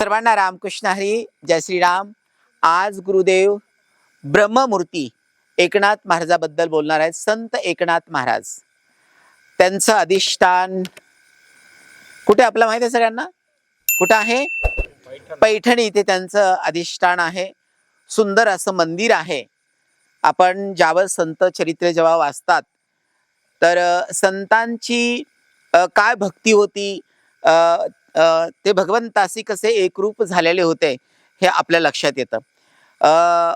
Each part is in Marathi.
सर्वांना रामकृष्ण हरी. जय श्रीराम. आज गुरुदेव ब्रह्ममूर्ती एकनाथ महाराजाबद्दल बोलणार आहेत. संत एकनाथ महाराज, त्यांचं अधिष्ठान कुठे आपलं माहिती आहे सगळ्यांना? कुठं आहे? पैठणी इथे त्यांचं अधिष्ठान आहे. सुंदर असं मंदिर आहे. आपण ज्यावर संत चरित्र जेव्हा वाचतात तर संतांची काय भक्ती होती, ते भगवंताशी कसे एकरूप झालेले होते हे आपल्या लक्षात येतं.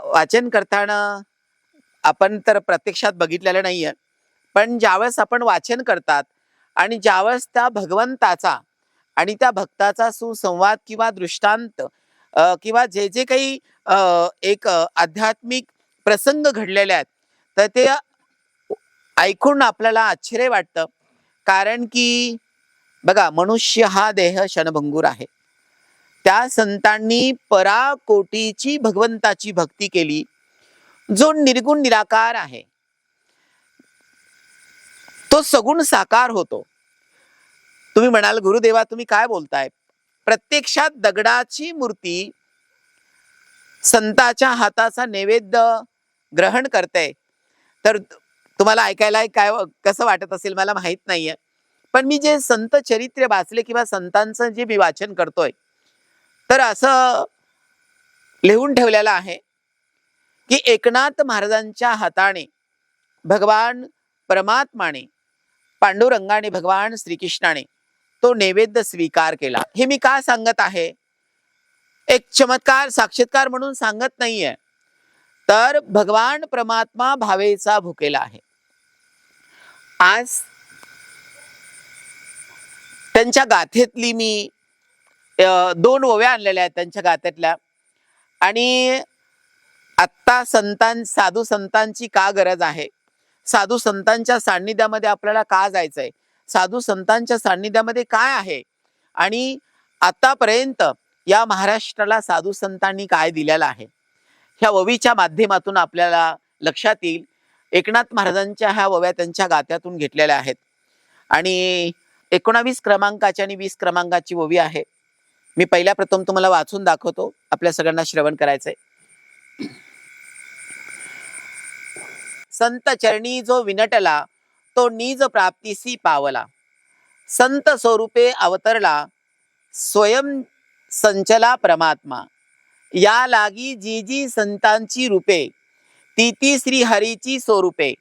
वाचन करताना आपण तर प्रत्यक्षात बघितलेलं नाहीये, पण ज्यावेळेस आपण वाचन करतात आणि ज्यावेळेस त्या भगवंताचा आणि त्या भक्ताचा सुसंवाद किंवा दृष्टांत किंवा जे जे काही एक आध्यात्मिक प्रसंग घडलेले आहेत तर ते ऐकून आपल्याला आश्चर्य वाटतं. कारण की बघा, मनुष्य हा देह क्षणभंगूर आहे. त्या संतांनी पराकोटीची भगवंताची भक्ती केली, जो निर्गुण निराकार आहे. तो सगुण साकार होतो. तुम्ही म्हणाल, गुरुदेवा तुम्ही काय बोलताय? प्रत्यक्षात दगडाची मूर्ती संताच्या हाताचा नैवेद्य ग्रहण करते. तर तुम्हाला ऐकायला काय कसं वाटत असेल मला माहित नाहीये, पण मी जे संत चरित्र वाचले किंवा संतांचं जे मी वाचन करतोय तर असं लिहून ठेवलेलं आहे की एकनाथ महाराजांच्या हाताने भगवान परमात्माने, पांडुरंगाने, भगवान श्रीकृष्णाने तो नैवेद्य स्वीकार केला. हे मी का सांगत आहे? एक चमत्कार साक्षात्कार म्हणून सांगत नाहीये, तर भगवान परमात्मा भावेचा भुकेला आहे. आज त्यांच्या गाथेतली मी 2 ओव्या आणलेल्या आहेत त्यांच्या गाथेतल्या. आणि आत्ता साधू संतांची का गरज आहे? साधू संतांच्या सान्निध्यामध्ये आपल्याला का जायचंय? साधू संतांच्या सान्निध्यामध्ये काय आहे? आणि आतापर्यंत या महाराष्ट्राला साधू संतांनी काय दिलेलं आहे, ह्या ओवीच्या माध्यमातून आपल्याला लक्षात येईल. एकनाथ महाराजांच्या ह्या ओव्या त्यांच्या गात्यातून घेतलेल्या आहेत. आणि 19 क्रमांकाची आणि 20 क्रमांकाची ओवी आहे. मी पहिल्या प्रथम तुम्हाला वाचून दाखवतो, आपल्या सगळ्यांना श्रवण करायचंय. संत चरणी जो विनटला, तो निज प्राप्तीसी पावला. संत स्वरूपे अवतरला, स्वयं संचला परमात्मा. या लागी जी जी संतांची रूपे, ती ती श्री हरीची स्वरूपे.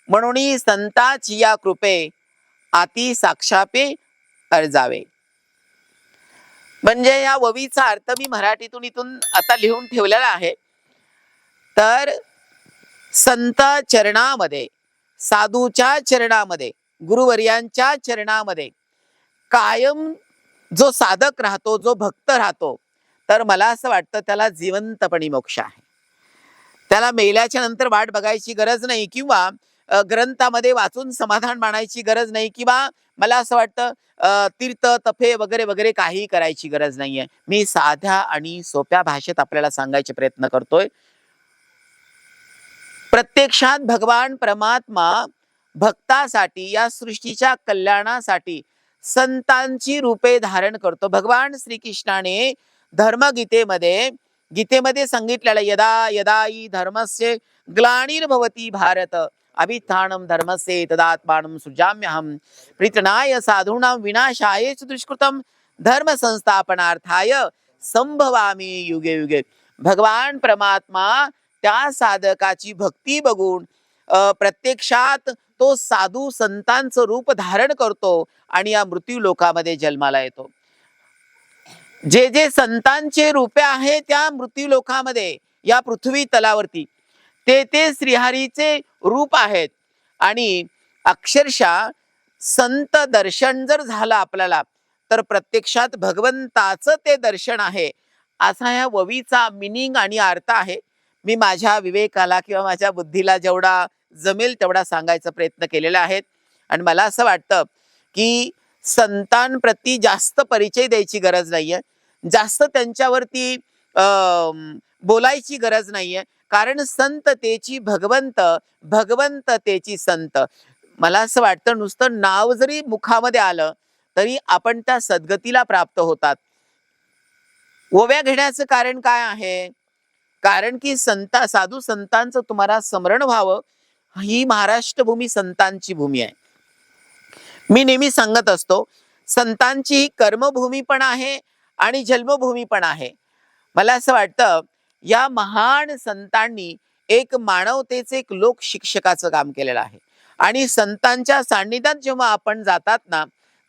म्हणून संताची या कृपे, आती साक्षापे अर्जावे. म्हणजे या ववीचा अर्थ मी मराठीतून इथून आता लिहून ठेवलेला आहे. तर संत चरणामध्ये, साधूच्या चरणामध्ये, गुरुवर्यांच्या चरणामध्ये कायम जो साधक राहतो, जो भक्त राहतो, तर मला असं वाटतं त्याला जिवंतपणी मोक्ष आहे. त्याला मेल्याच्या नंतर वाट बघायची गरज नाही, किंवा ग्रंथामध्ये वाचून समाधान मानायची गरज नाही, किंवा मला असं वाटतं तीर्थ तफे वगैरे वगैरे काही करायची गरज नाहीये. मी साध्या आणि सोप्या भाषेत आपल्याला सांगायचे प्रयत्न करतोय. प्रत्यक्षात भगवान परमात्मा भक्तासाठी, या सृष्टीच्या कल्याणासाठी संतांची रूपे धारण करतो. भगवान श्रीकृष्णाने गीतेमध्ये सांगितलेलं, यदा यदा हि धर्मस्य ग्लानिर्भवति भारत अभित्थानं धर्मस्य तदात्मानं सृजाम्यहं प्रीतनाय साधूनां विनाशाय च दुष्कृतं धर्म संस्थापनार्थाय संभवामि युगे युगे. भगवान परमात्मा त्या साधकाची भक्ती बघून प्रत्यक्षात तो साधू संतांचं रूप धारण करतो आणि या मृत्यू लोकामध्ये जन्माला येतो. जे जे संतांचे रूपे आहेत त्या मृत्यू लोकामध्ये, या पृथ्वी तलावरती, ते श्रीहरीचे रूप आहेत. आणि अक्षरशः संत दर्शन जर झालं आपल्याला, तर प्रत्यक्षात भगवंताचं ते दर्शन आहे, असा ह्या ववीचा मिनिंग आणि अर्थ आहे. मी माझ्या विवेकाला किंवा माझ्या बुद्धीला जेवढा जमेल तेवढा सांगायचा प्रयत्न केलेला आहे. आणि मला असं वाटतं की संतांप्रती जास्त परिचय द्यायची गरज नाहीये, जास्त त्यांच्यावरती बोलायची गरज नाहीये. कारण संत तेची भगवंत, भगवंत तेची संत. मला असं वाटतं नुसतं नाव जरी मुखामध्ये आलं तरी आपण त्या सद्गतीला प्राप्त होतात. ओव्या घेण्याचं कारण काय आहे? कारण की साधू संतांचं तुम्हाला स्मरण व्हावं, ही महाराष्ट्र भूमी संतांची भूमी आहे. मी नेहमी सांगत असतो, संतांची ही कर्मभूमी पण आहे आणि जन्मभूमी पण आहे. मला असं वाटतं, या महान संतांनी एक मानवतेचे एक लोक शिक्षकाचं काम केलेलं आहे. आणि संतांच्या सान्निध्यात जेव्हा आपण जातात ना,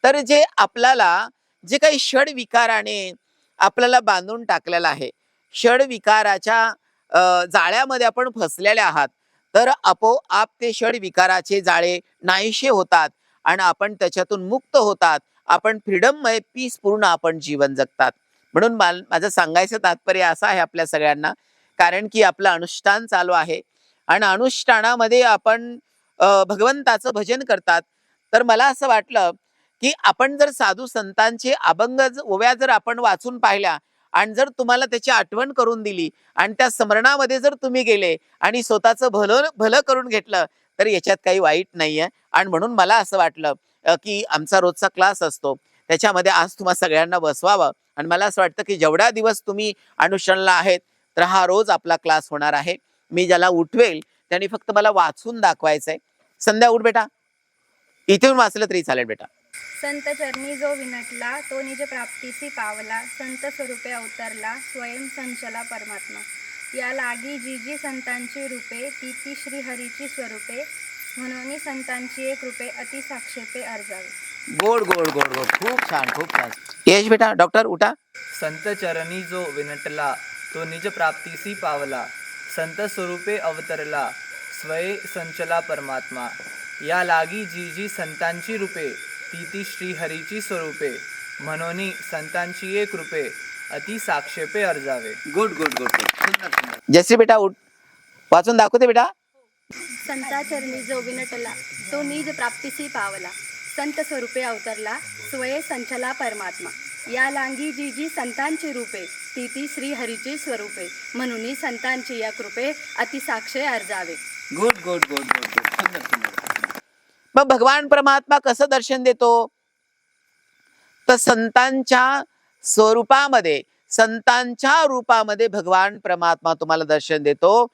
तर जे आपल्याला जे काही षड विकाराने आपल्याला बांधून टाकलेलं आहे, षड विकाराच्या जाळ्यामध्ये आपण फसलेले आहात, तर आपोआप ते षड विकाराचे जाळे नाहीसे होतात आणि आपण त्याच्यातून मुक्त होतात. आपण फ्रीडममय पीसपूर्ण आपण जीवन जगतात. म्हणून माझं सांगायचं तात्पर्य असं आहे आपल्या सगळ्यांना, कारण की आपलं अनुष्ठान चालू आहे आणि अनुष्ठानामध्ये आपण भगवंताचं भजन करतात. तर मला असं वाटलं, की आपण जर साधू संतांचे अभंग ओव्या जर आपण वाचून पाहिल्या आणि जर तुम्हाला त्याची आठवण करून दिली आणि त्या स्मरणामध्ये जर तुम्ही गेले आणि स्वतःचं भलं भलं करून घेतलं, तर याच्यात काही वाईट नाहीये. आणि म्हणून मला असं वाटलं, की आमचा रोजचा क्लास असतो, त्याच्यामध्ये आज तुम्हा सगळ्यांना बसवावं आणि मला असं वाटतं, की जेवढा दिवस तुम्ही अनुष्ठानाला आहेत, तर हा रोज आपला क्लास होणार आहे. मी ज्याला उठवेल त्याने फक्त मला वाचून दाखवायचंय. संध्या उठ बेटा. इथून वाचलं तरी चालेल बेटा. संत चरणी जो विनटला तो निज प्राप्तीसी पावला, संत स्वरूपे अवतरला स्वयं संचला परमात्मा. या लागी जी जी संतांची रूपे ती ती श्रीहरीची स्वरूपे, म्हणून संतांची एक रूपे अति साक्षेपे अर्जावे. गोड गोड गोड गोड. खूप छान खूप छान. यश बेटा. डॉक्टर उठा. संत चरणी जो विनटला तो निज प्राप्तीसी पावला, संत स्वरूपे अवतरला स्वये संचला परमात्मा. या लागी जी जी संतांची रूपे ती ती श्रीहरीची स्वरूपे, म्हणून संतांची एक रूपे अति साक्षेपे अर्जावे. Good good good good. सुंदर सुंदर. जयश्री बेटा उठ. वाचून दाखवते बेटा. संता चरणी जो विनटला तो निज प्राप्तीसी पावला, संत स्वरूपे अवतरला स्वये संचला परमात्मा. या लांगी जी जी संतांची रूपे ती ती श्रीहरीची स्वरूपे, म्हणून संतांची या कृपे अतिसाक्षे अर्जावे. Good good good good good. सुंदर सुंदर. मग भगवान परमात्मा कसं दर्शन देतो? तर संतांच्या स्वरूपामध्ये, संतांच्या रूपामध्ये भगवान परमात्मा तुम्हाला दर्शन देतो.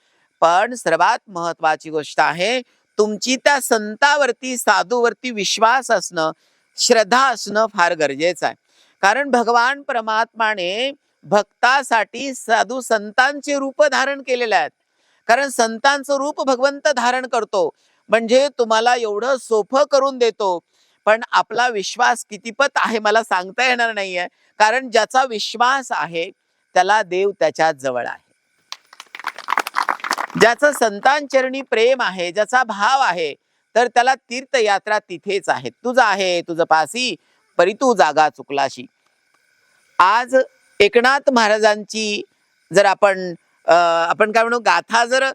पण सर्वात महत्वाची गोष्ट आहे, तुमची त्या संतावरती, साधूवरती विश्वास असणं, श्रद्धा असणं फार गरजेचं आहे. कारण भगवान परमात्माने भक्तासाठी साधू संतांचे रूप धारण केलेले आहेत. कारण संतांचं रूप भगवंत धारण करतो म्हणजे तुम्हाला एवढं सोपं करून देतो. पण आपला विश्वास कितीपत आहे मला सांगता येणार नाहीये. कारण ज्याचा विश्वास आहे त्याला देव त्याच्या जवळ आहे. ज्याचं संतांचरणी प्रेम आहे, ज्याचा भाव आहे, तर त्याला तीर्थयात्रा तिथेच आहे. तुझं आहे तुझं पासी परी तू जागा चुकलाशी. आज एकनाथ महाराजांची जर आपण काय म्हणू गाथा जर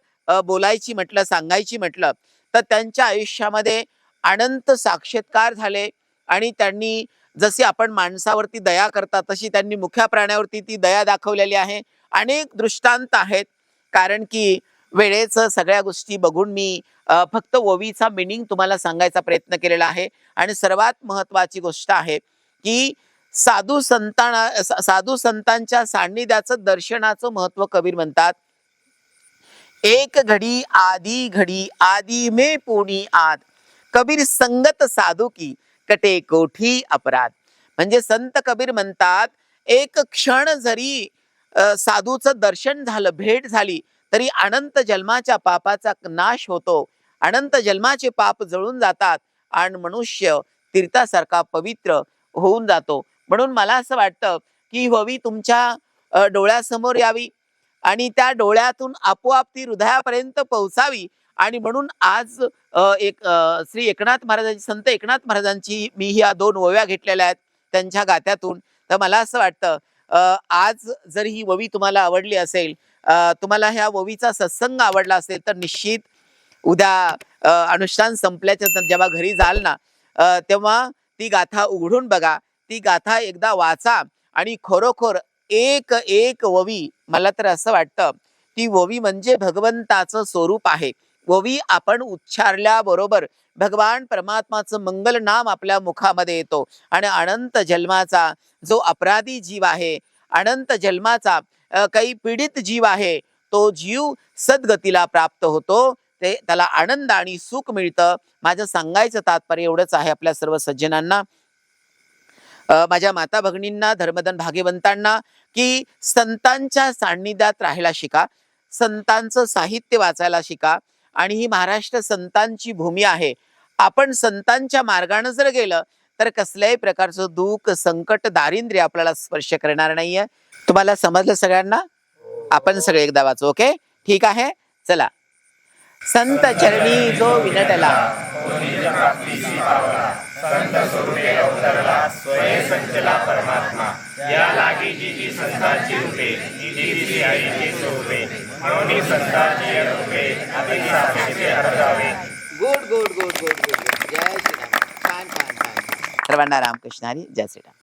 बोलायची म्हटलं, सांगायची म्हटलं, तर त्यांच्या आयुष्यामध्ये अनंत साक्षात्कार झाले आणि त्यांनी जशी आपण माणसावरती दया करतात तशी त्यांनी मुख्या प्राण्यावरती ती दया दाखवलेली आहे. अनेक दृष्टांत आहेत. कारण की वेळेचं सगळ्या गोष्टी बघून मी फक्त ओवीचा मिनिंग तुम्हाला सांगायचा प्रयत्न केलेला आहे. आणि सर्वात महत्वाची गोष्ट आहे की साधू संतांच्या सान्निध्याचं दर्शनाचं महत्व कबीर म्हणतात. एक घडी आदि में पोनी आद, कबीर संगत साधू की कटे कोठी अपराध. म्हणजे संत कबीर म्हणतात, एक क्षण जरी साधूचं दर्शन झालं, भेट झाली, तरी अनंत जन्माच्या पापाचा नाश होतो. अनंत जन्माचे पाप जळून जातात आणि मनुष्य तीर्थासारखा पवित्र होऊन जातो. म्हणून मला असं वाटतं की ओवी तुमच्या डोळ्यासमोर यावी आणि त्या डोळ्यातून आपोआप ती हृदयापर्यंत पोहोचावी. आणि म्हणून आज श्री एकनाथ महाराजांची, संत एकनाथ महाराजांची मी ह्या 2 ओव्या घेतलेल्या आहेत त्यांच्या गाथ्यातून. तर मला असं वाटतं आज जर ही ओवी तुम्हाला आवडली असेल, तुम्हाला ह्या ओवीचा सत्संग आवडला असेल, तर निश्चित उद्या अनुष्ठान संपल्याच्या जेव्हा घरी जाल ना, तेव्हा ती गाथा उघडून बघा, ती गाथा एकदा वाचा आणि खरोखर एक एक ओवी, मला तर असं वाटतं ती ओवी म्हणजे भगवंताचं स्वरूप आहे. ओवी आपण उच्चारल्याबरोबर भगवान परमात्माचं मंगल नाम आपल्या मुखामध्ये येतो आणि अनंत जन्माचा जो अपराधी जीव आहे, अनंत जन्माचा काही पीडित जीव आहे तो जीव सद्गतीला प्राप्त होतो, ते त्याला आनंद आणि सुख मिळतं. माझं सांगायचं तात्पर्य एवढंच आहे आपल्या सर्व सज्जनांना, माझ्या माता भगिनींना, धर्मधन भाग्यवंतांना, की संतांच्या सान्निध्यात राहायला शिका, संतांचं साहित्य वाचायला शिका. आणि ही महाराष्ट्र संतांची भूमी आहे. आपण संतांच्या मार्गाने जर गेलं तर कसल्याही प्रकारचं दुःख, संकट, दारिद्र्य आपल्याला स्पर्श करणार नाहीये. तुम्हाला समजलं सगळ्यांना? आपण सगळे एकदा वाचू. ओके, ठीक आहे. चला. संत चरणी जो विनटला, संत स्वरूपे अवतरला, स्वये संचला परमात्मा. या लागी जी जी संतांची रूपे, जी जी श्री हरीची स्वरूपे, म्हणून संतांची रूपे अभिसापेक्षे अर्धावे. Good good good good good. जय श्रीराम. छान छान छान. सर्वांना रामकृष्ण हरी. जय श्रीराम.